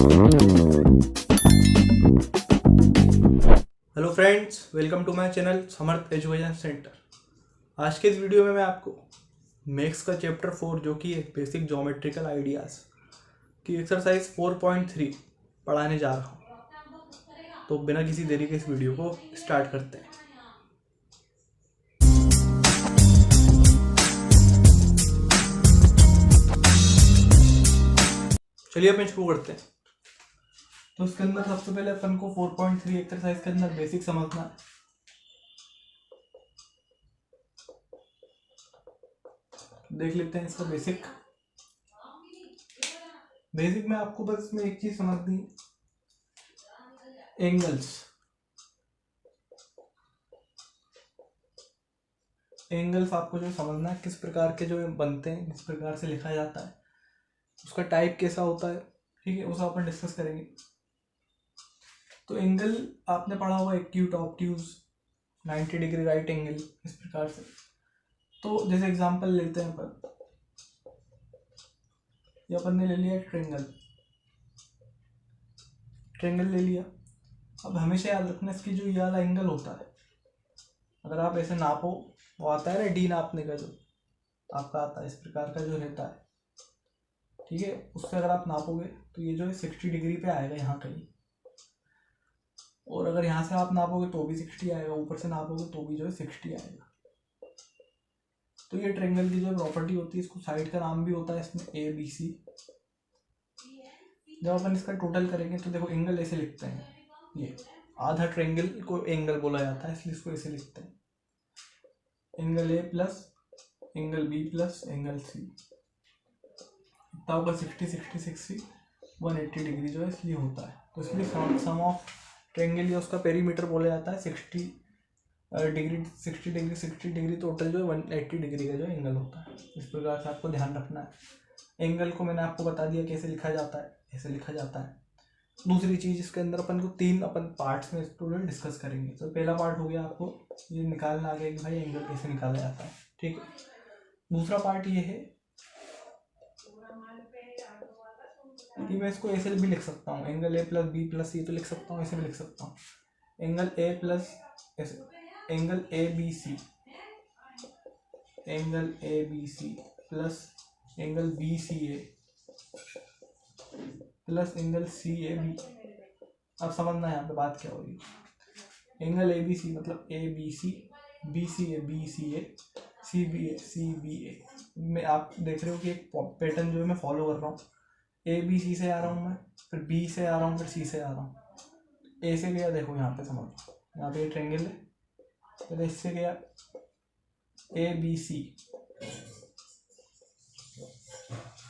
Hello friends, welcome to my channel Samarth education centre. आज के इस वीडियो में मैं आपको मैथ्स का चैप्टर 4 जो कि है बेसिक ज्योमेट्रिकल आइडियाज़ की एक्सरसाइज 4.3 पढ़ाने जा रहा हूँ। तो बिना किसी देरी के इस वीडियो को स्टार्ट करते हैं। चलिए अपन शुरू करते हैं। तो इसके अंदर सबसे पहले अपन को 4.3 एक्सरसाइज के अंदर बेसिक समझना है। देख लेते हैं इसका बेसिक में आपको बस इसमें एक चीज समझनी, एंगल्स आपको जो समझना है किस प्रकार के जो बनते हैं, किस प्रकार से लिखा जाता है, उसका टाइप कैसा होता है, ठीक है, उसका अपन डिस्कस करेंगे। तो एंगल आपने पढ़ा होगा acute, obtuse, 90 degree right angle, इस प्रकार से। तो जैसे एग्जांपल लेते हैं अपन, ये अपन ने ले लिया ट्रेंगल ले लिया। अब हमेशा याद रखना इसकी जो ये वाला एंगल होता है, अगर आप ऐसे नापो, वो आता है ना डी नापने का, जो आपका आता है इस प्रकार का जो रहता है, ठीक है, उससे अगर आप नापोगे तो ये जो है 60 डिग्री पे आएगा यहाँ कहीं, और अगर यहाँ से आप नापोगे तो भी 60 आएगा, ऊपर से नापोगे तो भी जो है 60 आएगा। तो ये ट्रायंगल की जो प्रॉपर्टी होती है, इसको साइड का नाम भी होता है इसमें ABC। जब अपन इसका टोटल करेंगे तो देखो एंगल ऐसे लिखते हैं, ये आधा ट्रायंगल को एंगल बोला जाता है, इसलिए इसको ऐसे लिखते हैं, angle A plus angle B plus angle C, इतना होगा 60 60 60 180 डिग्री जो है इसलिए होता है। तो इसलिए सम ऑफ ट्रायंगल या उसका पेरीमीटर बोला जाता है 60 डिग्री टोटल जो है 180 डिग्री का जो एंगल होता है। इस प्रकार से आपको ध्यान रखना है। एंगल को मैंने आपको बता दिया कैसे लिखा जाता है, ऐसे लिखा जाता है। दूसरी चीज, इसके अंदर अपन को 3 पार्ट्स में स्टूडेंट डिस्कस करेंगे। तो पहला पार्ट हो गया आपको ये निकालना आ गया कि भाई एंगल कैसे निकाला जाता है, ठीक है। दूसरा पार्ट ये है कि मैं इसको ऐसे भी लिख सकता हूँ, angle A plus B plus C तो लिख सकता हूँ, ऐसे भी लिख सकता हूँ, angle A plus angle ABC plus angle BCA plus angle CAB। अब समझना है यहाँ पे बात क्या होगी। एंगल ABC मतलब ABC, BCA BCA, CBA में आप देख रहे हो कि एक पैटर्न जो है मैं फॉलो कर रहा हूँ। ABC से आ रहा हूँ मैं, फिर B से आ रहा हूँ, फिर C से आ रहा हूँ। A से गया, देखो यहाँ पे समझ, यहाँ पे ट्रायंगल है, फिर इससे गया ABC,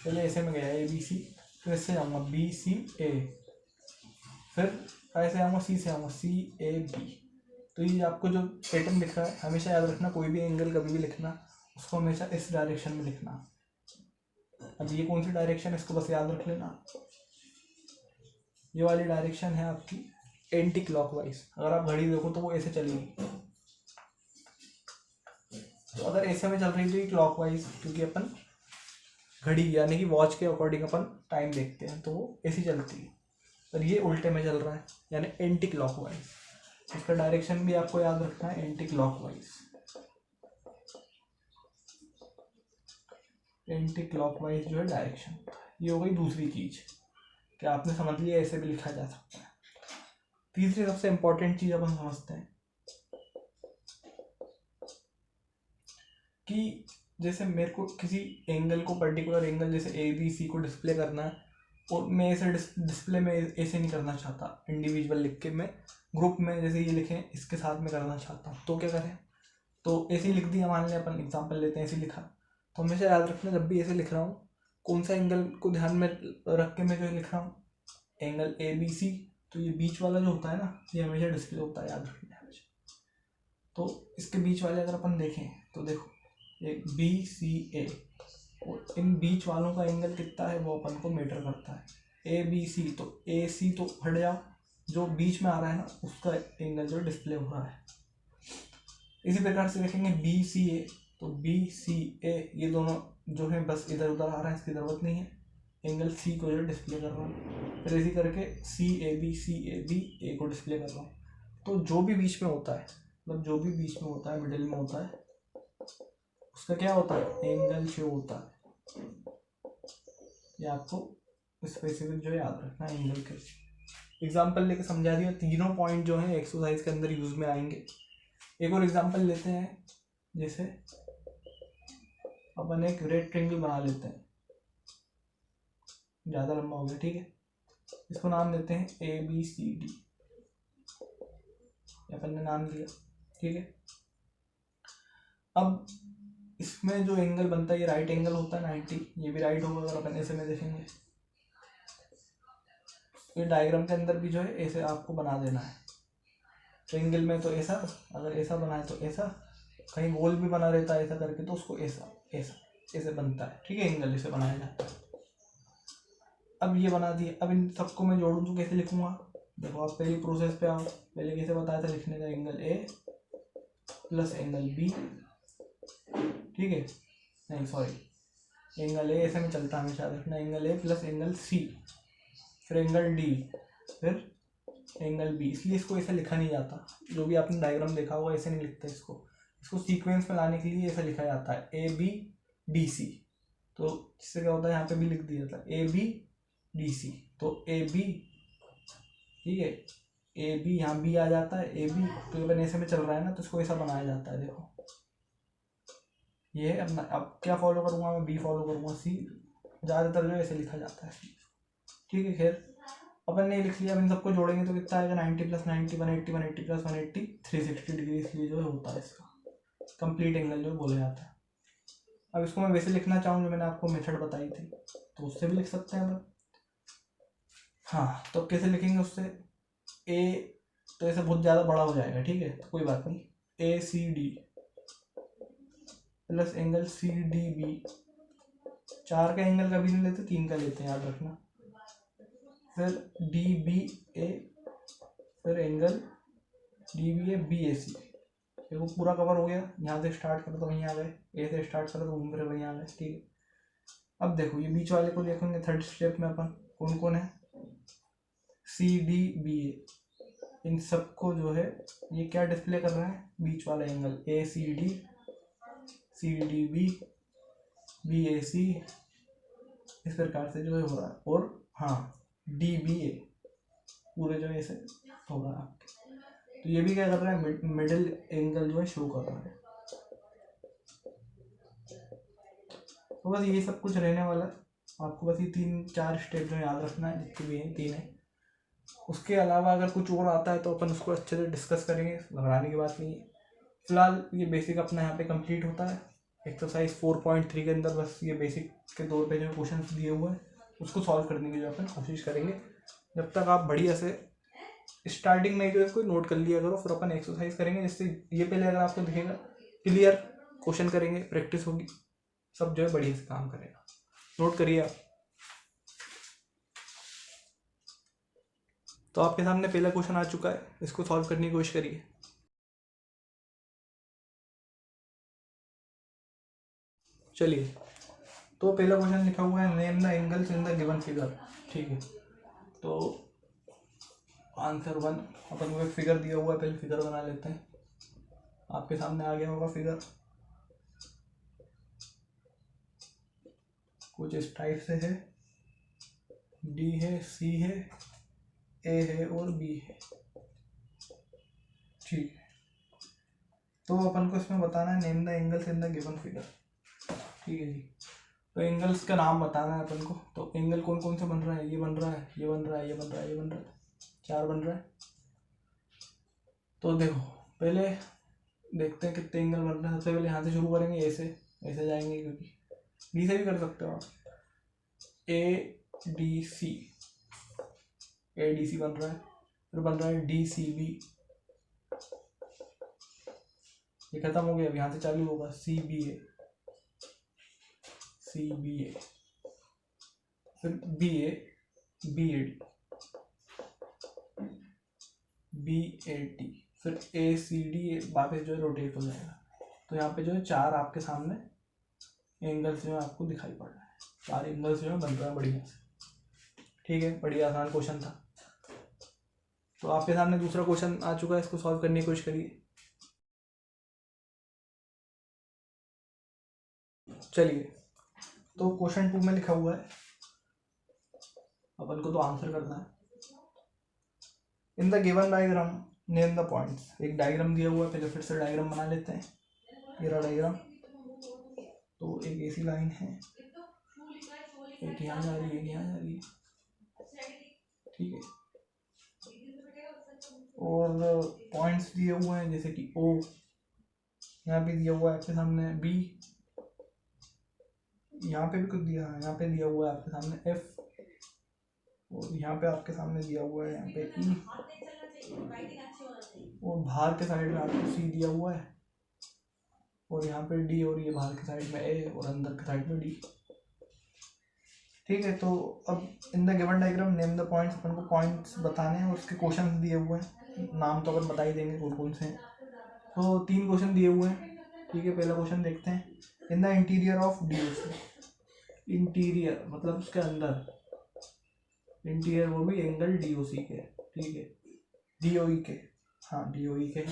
चलिए ऐसे में गया ABC, फिर इससे जाऊँगा BCA, फिर ऐसे आऊँगा C से आऊँगा CAB। तो ये आपको जो पैटर्न दिख रहा है, हमेशा याद रखना, कोई भी एंगल कभी भी लिखना उसको हमेशा इस डायरेक्शन में लिखना। अब ये कौन सी डायरेक्शन है इसको बस याद रख लेना, ये वाली डायरेक्शन है आपकी एंटी क्लॉकवाइज। अगर आप घड़ी देखो तो वो ऐसे चलेगी, तो अगर ऐसे में चल रही तो ये क्लॉकवाइज, क्योंकि अपन घड़ी यानी कि वॉच के अकॉर्डिंग अपन टाइम देखते हैं, तो वो ऐसी चलती है। पर ये उल्टे में चल रहा है यानी एंटी क्लॉकवाइज। इसका डायरेक्शन भी आपको याद रखना है, एंटी क्लॉकवाइज जो है डायरेक्शन। ये हो गई दूसरी चीज कि आपने समझ लिया ऐसे भी लिखा जा सकता है। तीसरी सबसे इंपॉर्टेंट चीज अपन समझते हैं कि जैसे मेरे को किसी एंगल को, पर्टिकुलर एंगल जैसे ABC को डिस्प्ले करना है, और मैं ऐसे डिस्प्ले में ऐसे नहीं करना चाहता इंडिविजुअल लिख के, मैं ग्रुप में जैसे ये लिखें इसके साथ में करना चाहता हूँ, तो क्या करें, तो ऐसे ही लिख दिया, मान लें अपन एग्जांपल लेते हैं, ऐसे लिखा। तो हमेशा याद रखना जब भी ऐसे लिख रहा हूँ, कौन सा एंगल को ध्यान में रख के मैं जो लिख रहा हूँ, एंगल ABC, तो ये बीच वाला जो होता है ना, ये हमेशा डिस्प्ले होता है, याद रखना हमेशा। तो इसके बीच वाले अगर अपन देखें तो देखो एक BCA, और इन बीच वालों का एंगल कितना है वो अपन को मैटर करता है। ABC तो AC तो हट जाओ, जो बीच में आ रहा है ना उसका एंगल जो डिस्प्ले हो रहा है। इसी प्रकार से देखेंगे BCA, तो BCA ये दोनों जो है बस इधर उधर आ रहा है, इसकी जरूरत नहीं है। एंगल सी को जो है डिस्प्ले कर रहा हूँ, फिर इसी करके सी ए बी ए को डिस्प्ले कर रहा हूँ। तो जो भी बीच में होता है, मतलब जो भी बीच में होता है, मिडिल में होता है, उसका क्या होता है, एंगल शो होता है। ये आपको स्पेसिफिक जो है याद रखना है एंगल के। एग्जाम्पल लेके समझा दिया, तीनों पॉइंट जो है एक्सरसाइज के अंदर यूज में आएंगे। एक और एग्जाम्पल लेते हैं, जैसे अपन एक रेक्टेंगल बना लेते हैं, ज़्यादा लंबा हो गया, ठीक है। इसको नाम देते हैं ABCD, अपन ने नाम दिया, ठीक है। अब इसमें जो एंगल बनता है ये राइट एंगल होता है 90, ये भी राइट होगा अगर अपन ऐसे में देखेंगे। ये डायग्राम के अंदर भी जो है ऐसे आपको बना देना है। ट्रायंगल में तो ऐसा, अगर ऐसा बना है तो ऐसा, कहीं गोल भी बना रहता है ऐसा करके तो उसको ऐसा ऐसा ऐसे बनता है, ठीक है, एंगल ऐसे बनाया जाता है। अब ये बना दिया, अब इन सबको मैं जोड़ूँ तो कैसे लिखूँगा, देखो आप पहली प्रोसेस पे आओ। पहले कैसे बताया था लिखने का, angle A plus angle B, ठीक है, नहीं सॉरी, एंगल ए ऐसे में चलता है हमेशा, रखना angle A plus angle C, फिर एंगल डी, फिर एंगल बी। इसलिए इसको ऐसे लिखा नहीं जाता, जो भी आपने डायग्राम देखा होगा ऐसे नहीं लिखते इसको सीक्वेंस में लाने के लिए ऐसा लिखा जाता है ABDC। तो जिससे क्या होता है, यहाँ पे भी लिख दिया था ABDC, तो AB, ठीक है, AB यहाँ बी आ जाता है, AB तो अपन ऐसे में चल रहा है ना, तो इसको ऐसा बनाया जाता है। देखो ये है अपना, अब क्या फॉलो करूँगा मैं, B फॉलो करूँगा, C ज़्यादातर जो ऐसे लिखा जाता है, ठीक है। खैर अपन ने लिख लिया, अब इन सबको जोड़ेंगे तो कितना आएगा, 90 प्लस 90 180, 180 प्लस 180 360 डिग्री, इसलिए जो है होता है इसका कंप्लीट एंगल जो बोला जाता है। अब इसको मैं वैसे लिखना चाहूँ जो मैंने आपको मेथड बताई थी, तो उससे भी लिख सकते हैं अपन। हाँ, तो कैसे लिखेंगे उससे, ए तो ऐसे बहुत ज़्यादा बड़ा हो जाएगा, ठीक है, तो कोई बात नहीं, ACD प्लस एंगल CDB, 4 का एंगल कभी नहीं लेते, 3 का लेते हैं, याद रखना। फिर DBA, फिर एंगल DBA BAC, देखो पूरा कवर हो गया। यहाँ से स्टार्ट करो तो वहीं आ गए, ए से स्टार्ट करो तो घूम फिर वहीं आ गए, ठीक है। अब देखो ये बीच वाले को देखेंगे थर्ड स्टेप में अपन, कौन कौन है, CDBA, इन सबको जो है ये क्या डिस्प्ले कर रहा है, बीच वाला एंगल ACD CDB BAC, इस प्रकार से जो है हो रहा है। और हाँ DBA पूरे जो है ऐसे हो रहा है आपके, तो ये भी क्या कर रहा है, मिडिल एंगल जो है शो कर रहा है। तो बस ये सब कुछ रहने वाला है, आपको बस ये 3-4 स्टेप जो याद रखना है, जितने भी हैं 3 है। उसके अलावा अगर कुछ और आता है तो अपन उसको अच्छे से डिस्कस करेंगे, घबराने की बात नहीं है। फिलहाल ये बेसिक अपना यहाँ पे कंप्लीट होता है। एक्सरसाइज 4.3 के अंदर बस ये बेसिक के तौर पे जो क्वेश्चन दिए हुए हैं उसको सॉल्व करने की जो अपन कोशिश करेंगे। जब तक आप बढ़िया से स्टार्टिंग में जो है कोई नोट कर लिया करो, फिर अपन एक्सरसाइज करेंगे, जिससे ये पहले अगर आपको दिखेगा क्लियर, क्वेश्चन करेंगे, प्रैक्टिस होगी, सब जो है बढ़िया से काम करेगा। नोट करिए आप। तो आपके सामने पहला क्वेश्चन आ चुका है, इसको सॉल्व करने की कोशिश करिए। चलिए, तो पहला क्वेश्चन लिखा हुआ है, name the angles in the given figure, ठीक है। तो आंसर 1, अपन को एक फिगर दिया हुआ है, पहले फिगर बना लेते हैं। आपके सामने आ गया होगा फिगर, कुछ इस टाइप से है, D है, C है, A है और B है, ठीक है। तो अपन को इसमें बताना है name the angles in the given figure, ठीक है जी। तो एंगल्स का नाम बताना है अपन को। तो एंगल कौन कौन से बन रहा है, ये बन रहा है, ये बन रहा है, ये बन रहा है, ये बन रहा है, 4 बन रहा है। तो देखो पहले देखते हैं कितने एंगल बन रहे हैं। सबसे पहले यहाँ से शुरू करेंगे, ऐसे ऐसे जाएंगे, क्योंकि बी से भी कर सकते हो आप। ADC बन रहा है, फिर बन रहा है DCB, ये खत्म हो गया, अब यहाँ से चालू होगा CBA, फिर BA, BAD, फिर ACD वापस जो है रोटेट हो जाएगा। तो यहाँ पे जो है 4 आपके सामने एंगल्स जो है आपको दिखाई पड़ रहा है, 4 एंगल्स जो है बन रहा है बढ़िया से। ठीक है, बढ़िया आसान क्वेश्चन था। तो आपके सामने दूसरा क्वेश्चन आ चुका है, इसको सॉल्व करने की कोशिश करिए। चलिए, तो क्वेश्चन 2 में लिखा हुआ है, अपन को तो आंसर करना है। इन the given diagram name the points. एक डायग्राम दिया हुआ है, पहले फिर से डायग्राम बना लेते हैं। ये रहा डायग्राम। तो एक ऐसी लाइन है, एक यहाँ जा रही है, यहाँ जा रही है, ठीक है। और पॉइंट्स दिए हुए हैं जैसे कि ओ, यहाँ पे दिया हुआ है आपके सामने बी, यहाँ पे भी कुछ दिया है, यहाँ पे दिया हुआ है आपके सामने एफ, और यहाँ पे आपके सामने दिया हुआ है यहाँ पे ई, और बाहर के साइड में आपको सी दिया हुआ है, और यहाँ पे डी, और ये बाहर के साइड में ए, और अंदर के साइड में डी। ठीक है, तो अब in the given diagram name the points, अपन को पॉइंट्स बताने हैं और उसके क्वेश्चंस दिए हुए हैं। नाम तो अपन बता ही देंगे कौन कौन से हैं। तो 3 क्वेश्चन दिए हुए हैं। ठीक है, पहला क्वेश्चन देखते हैं। In the interior of DOC. Interior मतलब उसके अंदर, इंटीरियर वो भी एंगल डीओसी के, ठीक है, डीओई के, हाँ डीओई के।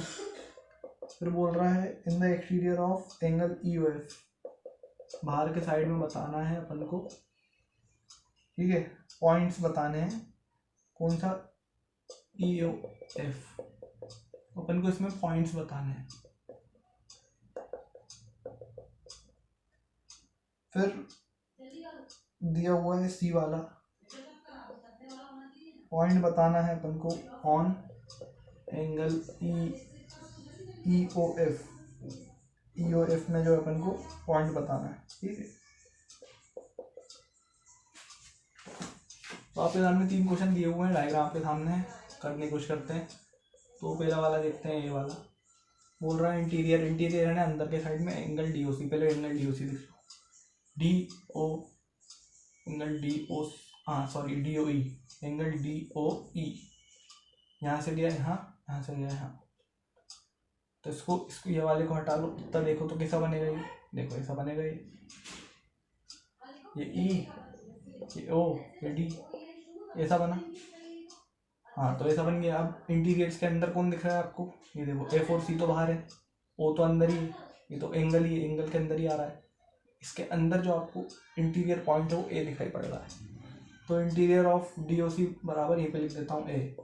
फिर बोल रहा है in the exterior of angle EOF. बाहर के साइड में बताना है अपन को, ठीक है, पॉइंट्स बताने हैं। कौन सा? ईओएफ, अपन को इसमें पॉइंट्स बताने हैं। फिर दिया हुआ है सी वाला, पॉइंट बताना है अपन को ऑन एंगल ईओएफ। ईओएफ में जो अपन को पॉइंट बताना है, ठीक है। तो आपके सामने 3 क्वेश्चन दिए हुए हैं, डायग्राम आपके सामने है, करने की कोशिश करते हैं। तो पहला वाला देखते हैं, ये वाला बोल रहा है इंटीरियर, इंटीरियर है ना अंदर के साइड में एंगल डीओसी। पहले एंगल डीओसी देख लो, D O, angle D O, हाँ सॉरी डीओई, एंगल डीओई। यहाँ से गया यहाँ, यहाँ से गया यहाँ, तो इसको ये वाले को हटा लो। इतना देखो तो कैसा बनेगा ये, देखो ऐसा बनेगा ये ई, ये ओ, ये डी, ऐसा बना। हाँ तो ऐसा बन गया। अब इंटीरियर्स के अंदर कौन दिख रहा है आपको? ये देखो एफ और सी तो बाहर है, ओ तो अंदर ही है, ये तो एंगल ही है, एंगल के अंदर ही आ रहा है। इसके अंदर जो आपको इंटीरियर पॉइंट है वो ए दिखाई पड़ रहा है। तो इंटीरियर ऑफ डीओसी बराबर यहीं पे लिख देता हूँ ए,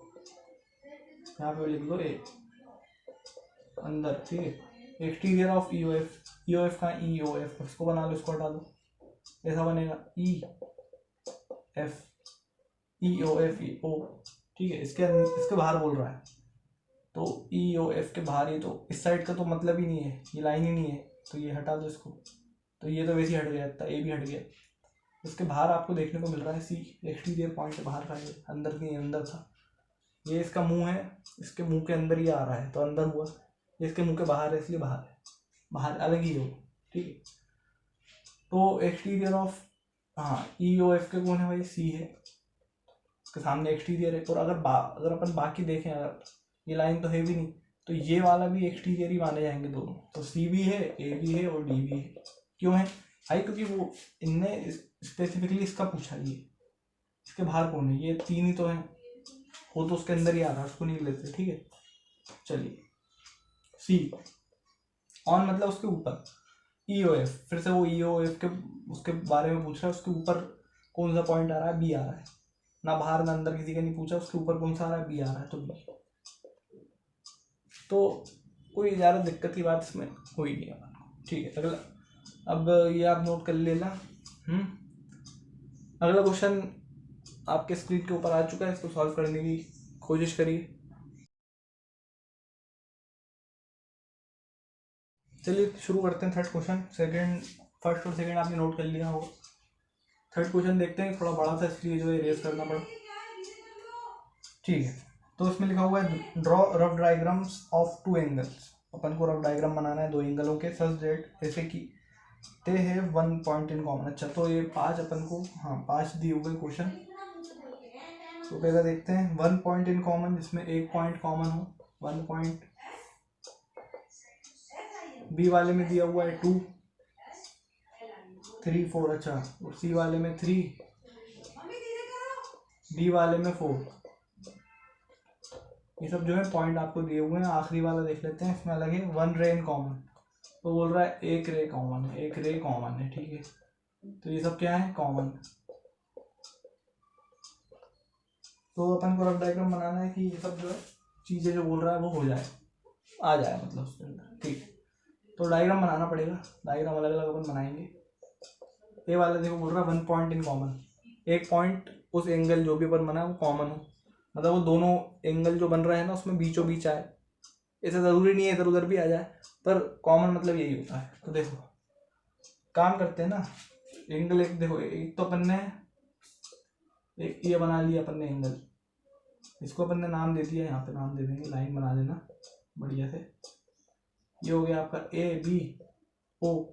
यहाँ पे लिख दो ए अंदर, ठीक है। एक्सटीरियर ऑफ ईओएफ, ईओएफ का ईओएफ, इसको बना लो, इसको हटा दो, ऐसा बनेगा ई एफ, ई ओ एफ ई ओ, ठीक है। इसके बाहर बोल रहा है, तो ई ओ एफ के बाहर, ये तो इस साइड का तो मतलब ही नहीं है, ये लाइन ही नहीं है, तो ये हटा दो इसको। तो ये तो वैसे ही हट गया, था ए भी हट गया। इसके बाहर आपको देखने को मिल रहा है सी, एक्सटीरियर पॉइंट बाहर का है, अंदर नहीं, अंदर था। ये इसका मुंह है, इसके मुंह के अंदर ही आ रहा है, तो अंदर हुआ। ये इसके मुंह के बाहर है, इसलिए बाहर है, बाहर अलग ही हो, ठीक है। तो एक्सटीरियर ऑफ, हाँ ई ओ एफ के कौन है भाई? सी है, उसके सामने एक्सटीरियर है। और अगर अपन बाकी देखें, अगर ये लाइन तो है भी नहीं, तो ये वाला भी एक्सटीरियर ही माने जाएंगे दोनों। तो सी भी है, ए भी है, और डी भी है। क्यों है भाई? क्योंकि वो इनने स्पेसिफिकली इसका पूछा, ये इसके बाहर कौन है, ये 3 ही तो है, वो तो उसके अंदर ही आ रहा है, उसको नहीं लेते, ठीक है। चलिए, सी ऑन मतलब उसके ऊपर, ईओएफ, फिर से वो ईओएफ के उसके बारे में पूछ रहा है, उसके ऊपर कौन सा पॉइंट आ रहा है? बी आ रहा है ना, बाहर ना अंदर, किसी का नहीं पूछा, उसके ऊपर कौन सा आ रहा है? बी आ रहा है, तो बी। तो कोई ज़्यादा दिक्कत की बात इसमें हुई नहीं है, ठीक है। अगला, अब ये आप नोट कर लेना। अगला क्वेश्चन आपके स्क्रीन के ऊपर आ चुका है, इसको सॉल्व करने की कोशिश करिए। चलिए शुरू करते हैं। थर्ड क्वेश्चन, फर्स्ट और सेकंड आपने नोट कर लिया होगा। थर्ड क्वेश्चन देखते हैं, थोड़ा बड़ा था इसलिए जो है रेस करना पड़ा, ठीक है। तो इसमें लिखा हुआ है draw rough diagrams of 2 angles. अपन को रफ डायग्राम बनाना है 2 एंगलों के, सच दैट जैसे कि ते है 1 पॉइंट इन कॉमन। अच्छा, तो ये 5 अपन को, हाँ 5 दिए हुए क्वेश्चन। तो पहले देखते हैं 1 पॉइंट इन कॉमन, जिसमें एक पॉइंट कॉमन हो। 1 पॉइंट, बी वाले में दिया हुआ है 2, 3 4, अच्छा, और सी वाले में 3, डी वाले में 4। ये सब जो है पॉइंट आपको दिए हुए हैं। आखिरी वाला देख लेते हैं, इसमें अलग है 1 रे इन कॉमन। तो बोल रहा है 1 रे कॉमन है, 1 रे कॉमन है, ठीक है। तो ये सब क्या है, कॉमन। तो अपन को रफ डायग्राम बनाना है कि ये सब जो है चीज़ें जो बोल रहा है वो हो जाए, आ जाए मतलब उसके अंदर, ठीक। तो डायग्राम बनाना पड़ेगा, डायग्राम अलग अलग अपन बनाएंगे। ये वाला देखो बोल रहा है 1 पॉइंट इन कॉमन, एक पॉइंट उस एंगल जो भी अपन बना है वो कॉमन हो, मतलब वो दोनों एंगल जो बन रहे हैं ना उसमें बीचों बीच आए। ऐसा ज़रूरी नहीं है इधर उधर भी आ जाए, पर कॉमन मतलब यही होता है। तो देखो काम करते हैं ना, एंगल एक देखो, एक तो अपन ने एक ये बना लिया अपन ने एंगल, इसको अपन ने नाम दे दिया, यहाँ पे नाम दे देंगे, लाइन बना देना बढ़िया से। ये हो गया आपका A B O,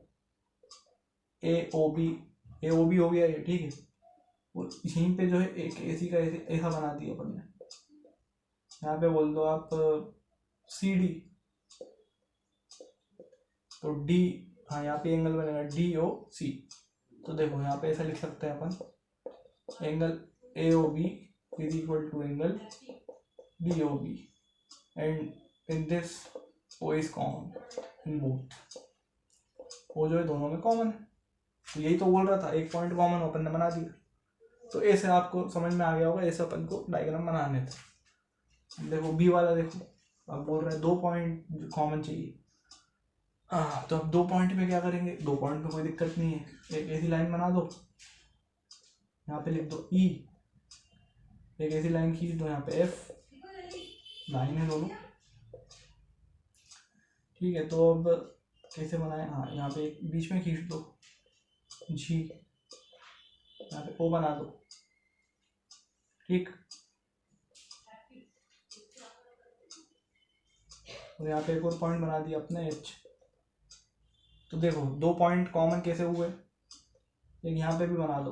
A O B हो गया ये, ठीक है। और यहीं पे जो है एक एसी का ऐसा बना दिया अपन ने, यहाँ पे बोल दो आप सी डी, तो डी, हाँ यहाँ पे एंगल बनेगा डी ओ सी। तो देखो यहाँ पे ऐसा लिख सकते हैं अपन, angle A O B is equal to angle D O B, and in this O is common in both. वो जो है दोनों में कॉमन है। तो यही तो बोल रहा था, एक पॉइंट कॉमन अपन ने बना दिया। तो ऐसे आपको समझ में आ गया होगा, ऐसे अपन को डायग्राम बनाने थे। देखो बी वाला देखो, अब बोल रहे हैं 2 पॉइंट कॉमन चाहिए। तो अब 2 पॉइंट में क्या करेंगे, 2 पॉइंट में कोई दिक्कत नहीं है, एक ऐसी लाइन बना दो, यहाँ पे लिख दो ई, एक ऐसी लाइन खींच दो यहाँ पे एफ, लाइन है दोनों, ठीक है। तो अब कैसे बनाए, हाँ यहाँ पे एक बीच में खींच दो जी, यहाँ पे ओ बना दो, ठीक। और यहाँ पे एक और पॉइंट बना दिया अपने एच। तो देखो 2 पॉइंट कॉमन कैसे हुए, एक यहाँ पे भी बना दो,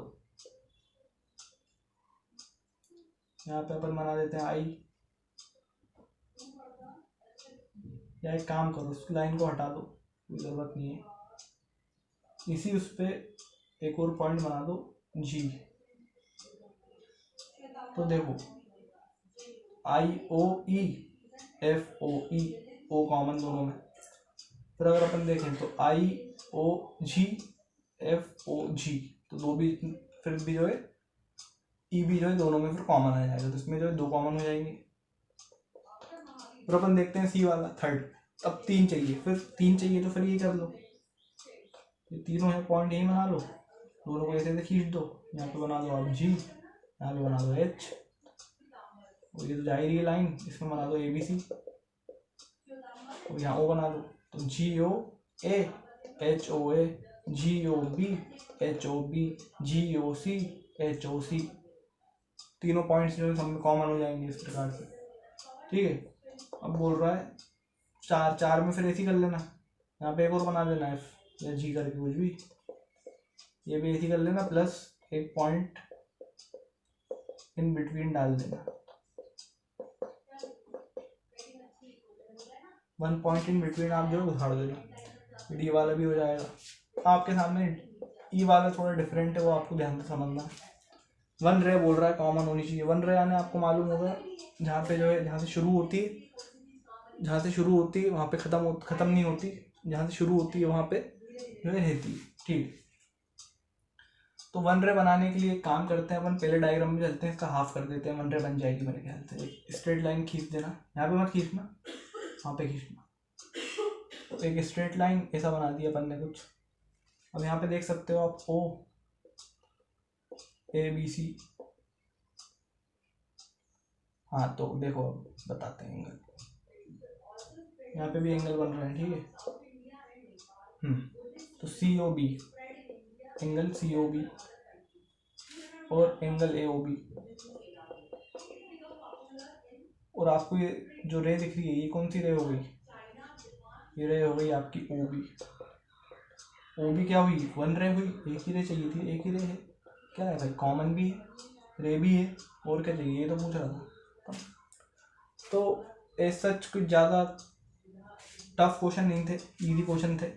यहाँ पे अपन बना देते हैं आई, या एक काम करो उस लाइन को हटा दो, कोई ज़रूरत नहीं है, इसी उस पर एक और पॉइंट बना दो जी। तो देखो आई ओ ई एफ ओ ई, ओ कॉमन दोनों में। फिर अगर अपन देखें तो आई ओ जी एफ ओ जी, तो दो भी फिर भी जो है ई भी जो है दोनों में फिर कॉमन आ जाएगा, तो इसमें जो है 2 कॉमन हो जाएंगे। फिर अपन देखते हैं सी वाला थर्ड, अब 3 चाहिए, फिर 3 चाहिए तो फिर ये कर लो, ये तीनों है पॉइंट यही बना लो, दोनों को ऐसे खींच दो, यहाँ पे बना दो आप जी, यहाँ पे बना दो एच, और ये तो जा ही रही है लाइन, इसमें बना दो ए बी सी, और यहाँ ओ बना दो, तो G O A H O A, G O B H O B, G O C H O C, तीनों पॉइंट्स जो है सब में कॉमन हो जाएंगे इस प्रकार से, ठीक है। अब बोल रहा है 4 में फिर ऐसी कर लेना, यहाँ पे एक और बना देना एफ या जी करके कुछ भी, ये भी ऐसी कर लेना, प्लस एक पॉइंट इन बिटवीन डाल देना, 1 पॉइंट इन बिटवीन आप जो उधार देना, डी वाला भी हो जाएगा। आपके सामने ई वाला थोड़ा डिफरेंट है, वो आपको ध्यान से समझना है। 1 रे बोल रहा है कॉमन होनी चाहिए, 1 रे आने आपको मालूम होगा जहाँ पे जो है, जहाँ से शुरू होती है वहाँ पे ख़त्म नहीं होती, जहाँ से शुरू होती है वहाँ पे जो है रहती है, ठीक। तो 1 रे बनाने के लिए एक काम करते हैं अपन, पहले डायग्राम में चलते हैं, इसका हाफ कर देते हैं, 1 रे बन जाएगी मेरे ख्याल से। एक स्ट्रेट लाइन खींच देना, यहाँ पे मत खींचना, वहाँ पे खींचना, तो एक स्ट्रेट लाइन ऐसा बना दिया अपन ने कुछ। अब यहाँ पे देख सकते हो आप ओ ए बी सी, हाँ तो देखो अब बताते हैं एंगल, यहाँ पे भी एंगल बन रहा है, ठीक है। तो C O B, angle C O B और एंगल ए ओ बी, और आपको ये जो रे दिख रही है ये कौन सी रे हो गई, ये रे हो गई आपकी ओ बी। ओ बी क्या हुई, 1 रे हुई, एक ही रे चाहिए थी, एक ही रे है, क्या है भाई, कॉमन भी है, रे भी है, और क्या चाहिए, ये तो पूछ रहा था। तो एज सच कुछ ज़्यादा टफ क्वेश्चन नहीं थे, इजी क्वेश्चन थे,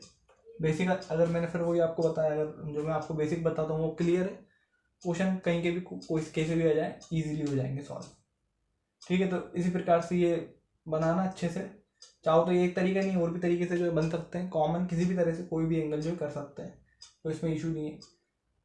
बेसिक अगर मैंने फिर वही आपको बताया, अगर जो मैं आपको बेसिक बताता हूँ वो क्लियर है, क्वेश्चन कहीं के भी कोई कैसे भी आ जाए इजीली हो जाएंगे सॉल्व। ठीक है, तो इसी प्रकार से ये बनाना अच्छे से। चाहो तो ये एक तरीका नहीं, और भी तरीके से जो बन सकते हैं कॉमन, किसी भी तरह से कोई भी एंगल जो कर सकते हैं, तो इसमें इशू नहीं है।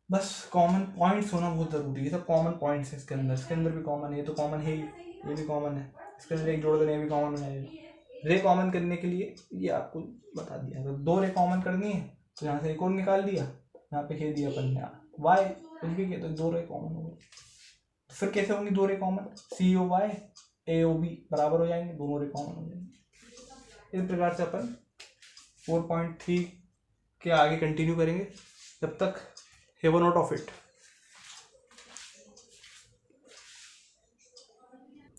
बस कॉमन पॉइंट्स होना बहुत ज़रूरी है। सब कॉमन पॉइंट्स है इसके अंदर भी कॉमन है, ये तो कॉमन है ही, ये भी कॉमन है, इसके अंदर एक जोड़ देना ये भी कॉमन हो जाएगा। रे कॉमन करने के लिए ये आपको बता दिया, अगर 2 रे कॉमन करनी है तो यहाँ से एक और निकाल दिया, यहाँ पे कह दिया अपन ने वाई, कुछ भी किया तो 2 रे कॉमन हो गई। तो फिर कैसे होंगी 2 रे कॉमन, सी ओ वाई ए ओ बी बराबर हो जाएंगे, दोनों रे कॉमन हो जाएंगे। इस प्रकार से अपन 4.3 के आगे कंटिन्यू करेंगे, जब तक have a note of it.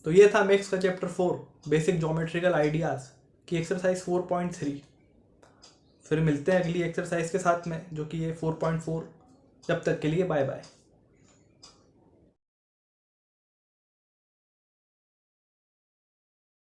तो ये था मैथ्स का चैप्टर 4 बेसिक ज्योमेट्रिकल आइडियाज की एक्सरसाइज 4.3। फिर मिलते हैं अगली एक्सरसाइज के साथ में, जो कि ये 4.4। जब तक के लिए बाय बाय।